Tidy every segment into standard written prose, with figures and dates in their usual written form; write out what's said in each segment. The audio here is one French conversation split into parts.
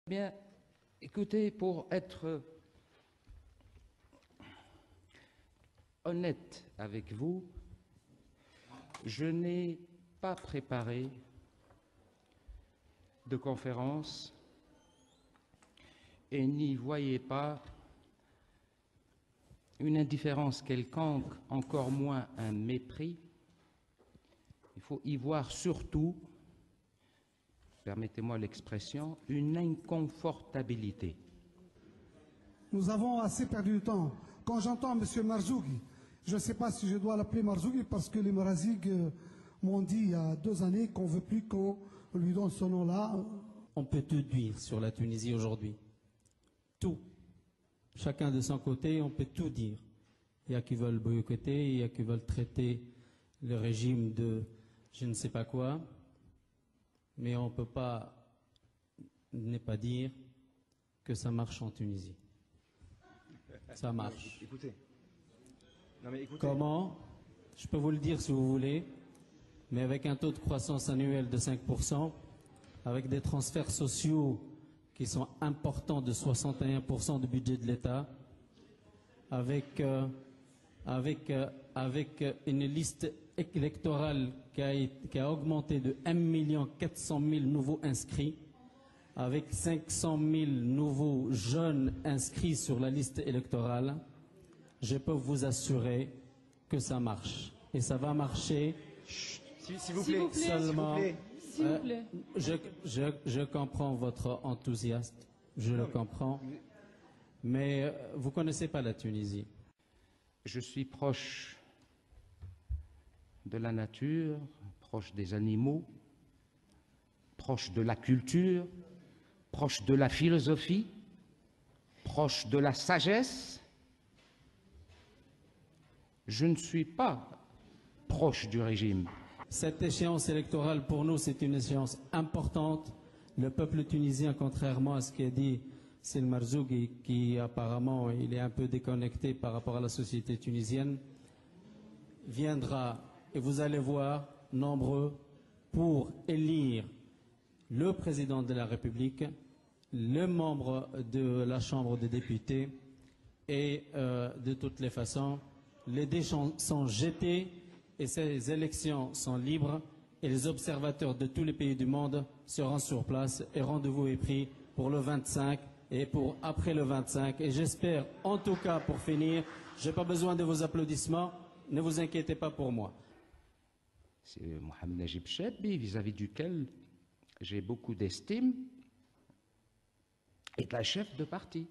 Bien, écoutez, pour être honnête avec vous, je n'ai pas préparé de conférence et n'y voyez pas une indifférence quelconque, encore moins un mépris. Il faut y voir surtout, permettez-moi l'expression, une inconfortabilité. Nous avons assez perdu du temps. Quand j'entends M. Marzougui, je ne sais pas si je dois l'appeler Marzougui parce que les Marazig m'ont dit il y a 2 années qu'on ne veut plus qu'on lui donne ce nom-là. On peut tout dire sur la Tunisie aujourd'hui. Tout. Chacun de son côté, on peut tout dire. Il y a qui veulent boycotter, il y a qui veulent traiter le régime de je ne sais pas quoi. Mais on ne peut pas ne pas dire que ça marche en Tunisie. Ça marche. Écoutez. Non mais écoutez. Comment? Je peux vous le dire si vous voulez, mais avec un taux de croissance annuel de 5%, avec des transferts sociaux qui sont importants de 61% du budget de l'État, avec une liste électorale qui a augmenté de 1 400 000 nouveaux inscrits, avec 500 000 nouveaux jeunes inscrits sur la liste électorale, je peux vous assurer que ça marche. Et ça va marcher. S'il vous plaît, seulement. S'il vous plaît. Je comprends votre enthousiasme, je le comprends, mais vous ne connaissez pas la Tunisie. Je suis proche de la nature, proche des animaux, proche de la culture, proche de la philosophie, proche de la sagesse. Je ne suis pas proche du régime. Cette échéance électorale, pour nous, c'est une échéance importante. Le peuple tunisien, contrairement à ce qu'a dit Sil Marzougui, qui apparemment il est un peu déconnecté par rapport à la société tunisienne, viendra, et vous allez voir, nombreux, pour élire le président de la République, le membre de la Chambre des députés, et de toutes les façons, les dés sont jetés et ces élections sont libres et les observateurs de tous les pays du monde seront sur place et rendez-vous est pris pour le 25 et pour après le 25. Et j'espère, en tout cas pour finir, je n'ai pas besoin de vos applaudissements, ne vous inquiétez pas pour moi. C'est Mohamed Najib Chebbi, vis-à-vis duquel j'ai beaucoup d'estime, est un chef de parti.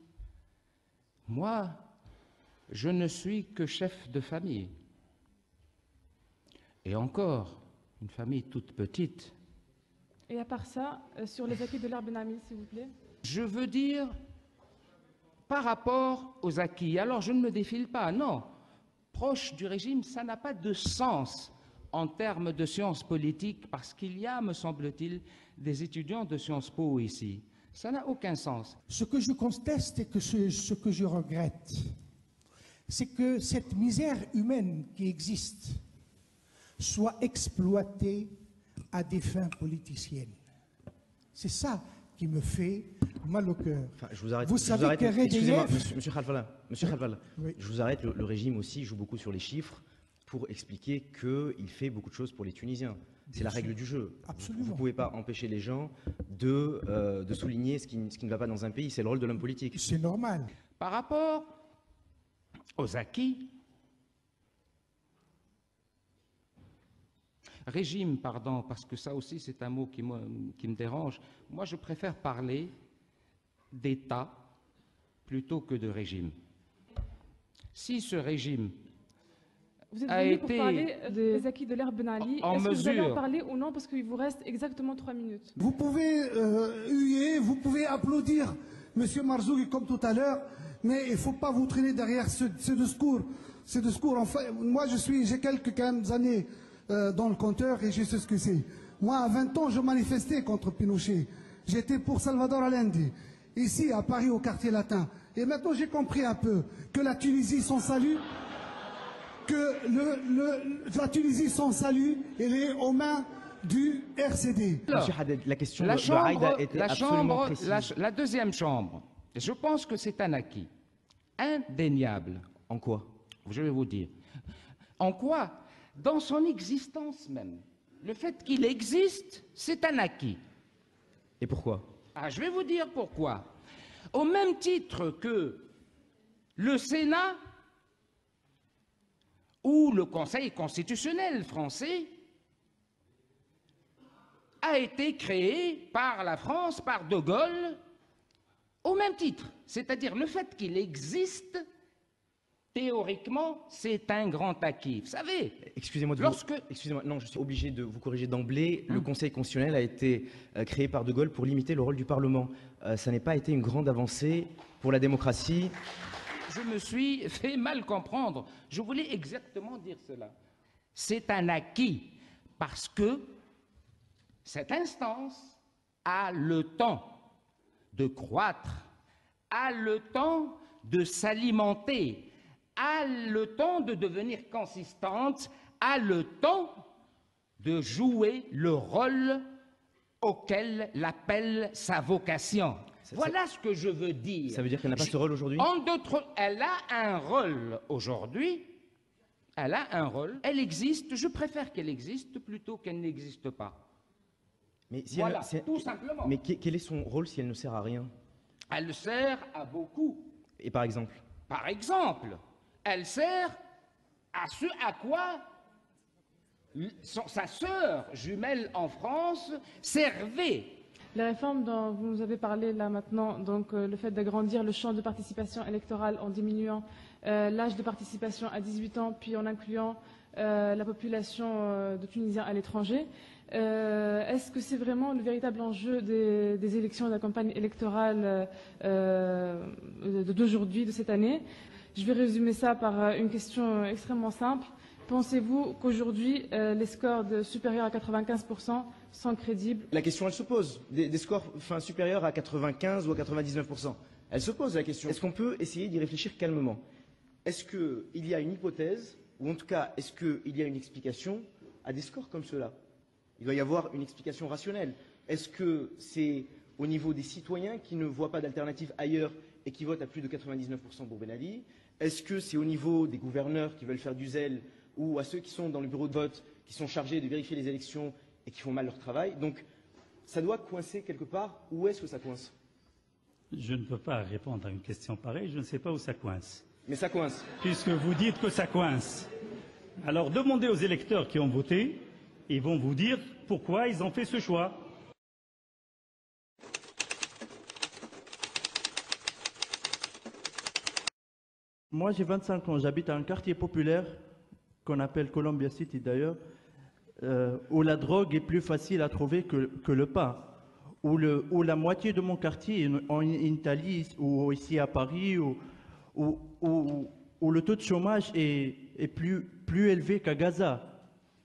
Moi, je ne suis que chef de famille. Et encore, une famille toute petite. Et à part ça, sur les acquis de l'ère Ben Ali, s'il vous plaît. Je veux dire, par rapport aux acquis, alors je ne me défile pas, non. Proche du régime, ça n'a pas de sens en termes de sciences politiques, parce qu'il y a, me semble-t-il, des étudiants de Sciences Po ici. Ça n'a aucun sens. Ce que je conteste et ce que je regrette, c'est que cette misère humaine qui existe soit exploitée à des fins politiciennes. C'est ça qui me fait mal au cœur. Enfin, je vous arrête. Vous savez que Excusez-moi, monsieur Khalfala. Oui. Je vous arrête. Le régime aussi joue beaucoup sur les chiffres pour expliquer qu'il fait beaucoup de choses pour les Tunisiens. C'est la règle du jeu. Absolument. Vous ne pouvez pas empêcher les gens de souligner ce qui ne va pas dans un pays. C'est le rôle de l'homme politique. C'est normal. Par rapport aux acquis, régime, pardon, parce que ça aussi c'est un mot qui me dérange. Moi, je préfère parler d'État plutôt que de régime. Si ce régime Vous êtes a venu pour été parler des acquis de l'ère Ben Ali. en Est-ce que vous allez en mesure. parler ou non? Parce qu'il vous reste exactement 3 minutes. Vous pouvez huer, vous pouvez applaudir M. Marzougui comme tout à l'heure, mais il ne faut pas vous traîner derrière ce discours. Ce discours, enfin, moi j'ai quelques années dans le compteur et je sais ce que c'est. Moi, à 20 ans, je manifestais contre Pinochet. J'étais pour Salvador Allende, ici à Paris, au quartier latin. Et maintenant, j'ai compris un peu que la Tunisie, son salut, la Tunisie, son salut, elle est aux mains du RCD. Monsieur Haddad, la question La de chambre, Aïda était absolument précise. la deuxième chambre, je pense que c'est un acquis indéniable. En quoi? Je vais vous dire. En quoi? Dans son existence même. Le fait qu'il existe, c'est un acquis. Et pourquoi? Ah, je vais vous dire pourquoi. Au même titre que le Sénat ou le Conseil constitutionnel français a été créé par la France, par De Gaulle, au même titre. C'est-à-dire le fait qu'il existe, théoriquement, c'est un grand acquis. Vous savez, Excusez-moi, excusez-moi, non, je suis obligé de vous corriger d'emblée. Le Conseil constitutionnel a été créé par De Gaulle pour limiter le rôle du Parlement. Ça n'a pas été une grande avancée pour la démocratie. je me suis fait mal comprendre. Je voulais exactement dire cela. C'est un acquis parce que cette instance a le temps de croître, a le temps de s'alimenter, a le temps de devenir consistante, a le temps de jouer le rôle auquel l'appelle sa vocation. Voilà ce que je veux dire. Ça veut dire qu'elle n'a pas ce rôle aujourd'hui? En d'autres, elle a un rôle aujourd'hui. Elle a un rôle. Elle existe. Je préfère qu'elle existe plutôt qu'elle n'existe pas. Mais si Voilà, elle, tout simplement. Mais quel est son rôle si elle ne sert à rien? Elle sert à beaucoup. Et par exemple? Par exemple, elle sert à ce à quoi sa sœur jumelle en France servait. Les réformes dont vous nous avez parlé là maintenant, donc le fait d'agrandir le champ de participation électorale en diminuant l'âge de participation à 18 ans, puis en incluant la population de Tunisiens à l'étranger, est-ce que c'est vraiment le véritable enjeu des élections, de la campagne électorale d'aujourd'hui, de cette année? Je vais résumer ça par une question extrêmement simple. Pensez-vous qu'aujourd'hui, les scores supérieurs à 95% sont crédibles? La question, elle se pose. Des scores supérieurs à 95 ou à 99%. Elle se pose la question. Est-ce qu'on peut essayer d'y réfléchir calmement? Est-ce qu'il y a une hypothèse, ou en tout cas, est-ce qu'il y a une explication à des scores comme cela? Il doit y avoir une explication rationnelle. Est-ce que c'est au niveau des citoyens qui ne voient pas d'alternative ailleurs et qui votent à plus de 99% pour Ben Ali? Est-ce que c'est au niveau des gouverneurs qui veulent faire du zèle ou à ceux qui sont dans le bureau de vote, qui sont chargés de vérifier les élections et qui font mal leur travail? Donc, ça doit coincer quelque part. Où est-ce que ça coince? Je ne peux pas répondre à une question pareille, je ne sais pas où ça coince. Mais ça coince. Puisque vous dites que ça coince. Alors demandez aux électeurs qui ont voté, ils vont vous dire pourquoi ils ont fait ce choix. Moi, j'ai 25 ans, j'habite à un quartier populaire qu'on appelle Columbia City d'ailleurs, où la drogue est plus facile à trouver que le pain, où la moitié de mon quartier en Italie ou ici à Paris, où le taux de chômage est plus élevé qu'à Gaza.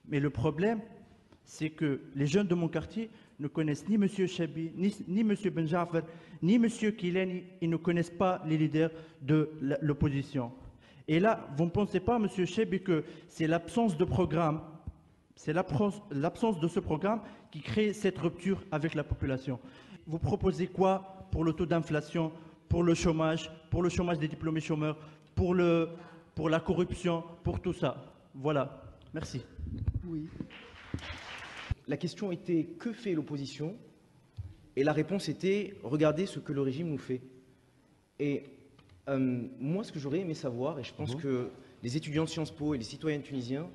Mais le problème, c'est que les jeunes de mon quartier ne connaissent ni M. Chabi, ni M. Ben Jafar, ni M. Kilani, ils ne connaissent pas les leaders de l'opposition. Et là, vous ne pensez pas, M. Chabi, que c'est l'absence de programme, c'est l'absence de ce programme qui crée cette rupture avec la population. Vous proposez quoi pour le taux d'inflation, pour le chômage des diplômés chômeurs, pour la corruption, pour tout ça? Voilà. Merci. Oui. La question était « Que fait l'opposition ?» Et la réponse était « Regardez ce que le régime nous fait. » Et moi, ce que j'aurais aimé savoir, et je pense que les étudiants de Sciences Po et les citoyens tunisiens,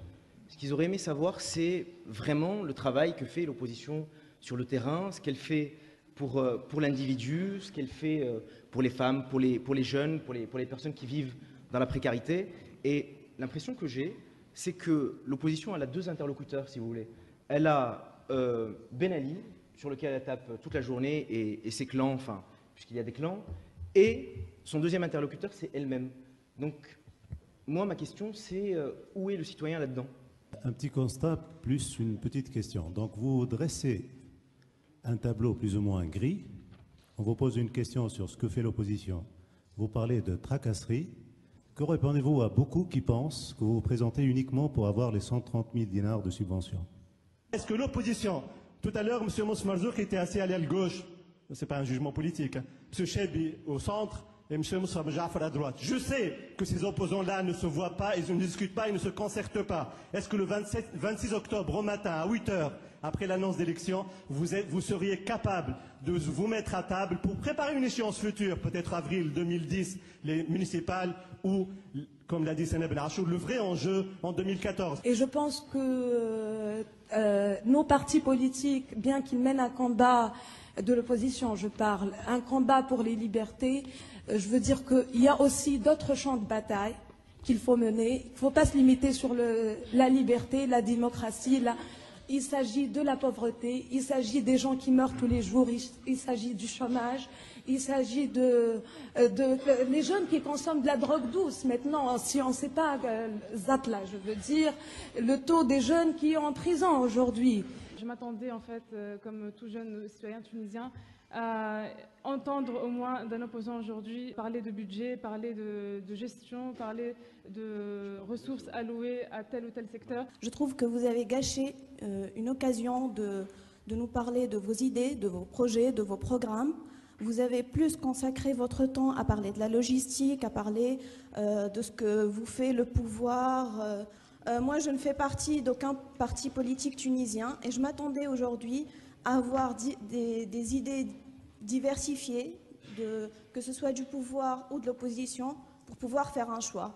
ce qu'ils auraient aimé savoir, c'est vraiment le travail que fait l'opposition sur le terrain, ce qu'elle fait pour l'individu, ce qu'elle fait pour les femmes, pour les jeunes, pour les personnes qui vivent dans la précarité. Et l'impression que j'ai, c'est que l'opposition, elle a deux interlocuteurs, si vous voulez. Elle a Ben Ali, sur lequel elle tape toute la journée, et ses clans, enfin, puisqu'il y a des clans, et son deuxième interlocuteur, c'est elle-même. Donc, moi, ma question, c'est où est le citoyen là-dedans? Un petit constat, plus une petite question. Donc, vous dressez un tableau plus ou moins gris. On vous pose une question sur ce que fait l'opposition. Vous parlez de tracasserie. Que répondez-vous à beaucoup qui pensent que vous vous présentez uniquement pour avoir les 130 000 dinars de subvention? Est-ce que l'opposition, tout à l'heure, M. Moussa Marzouk était assis à l'aile gauche, ce n'est pas un jugement politique, M. Chebi au centre et M. Moussa Benjafar à droite. Je sais que ces opposants-là ne se voient pas, ils ne discutent pas, ils ne se concertent pas. Est-ce que le 26 octobre au matin, à 8 h, après l'annonce d'élection, vous seriez capable de vous mettre à table pour préparer une échéance future, peut-être avril 2010, les municipales, ou, comme l'a dit Séné Ben Achour, le vrai enjeu en 2014. Et je pense que nos partis politiques, bien qu'ils mènent un combat de l'opposition, je parle, un combat pour les libertés, je veux dire qu'il y a aussi d'autres champs de bataille qu'il faut mener. Il ne faut pas se limiter sur la liberté, la démocratie. Il s'agit de la pauvreté, il s'agit des gens qui meurent tous les jours, il s'agit du chômage, il s'agit les jeunes qui consomment de la drogue douce. Maintenant, si on ne sait pas, Zatla, je veux dire, le taux des jeunes qui sont en prison aujourd'hui. Je m'attendais en fait, comme tout jeune citoyen tunisien, à entendre au moins d'un opposant aujourd'hui parler de budget, parler de gestion, parler de ressources allouées à tel ou tel secteur. Je trouve que vous avez gâché une occasion de nous parler de vos idées, de vos projets, de vos programmes. Vous avez plus consacré votre temps à parler de la logistique, à parler de ce que vous fait le pouvoir. Moi, je ne fais partie d'aucun parti politique tunisien et je m'attendais aujourd'hui à avoir des idées diversifiées, que ce soit du pouvoir ou de l'opposition, pour pouvoir faire un choix.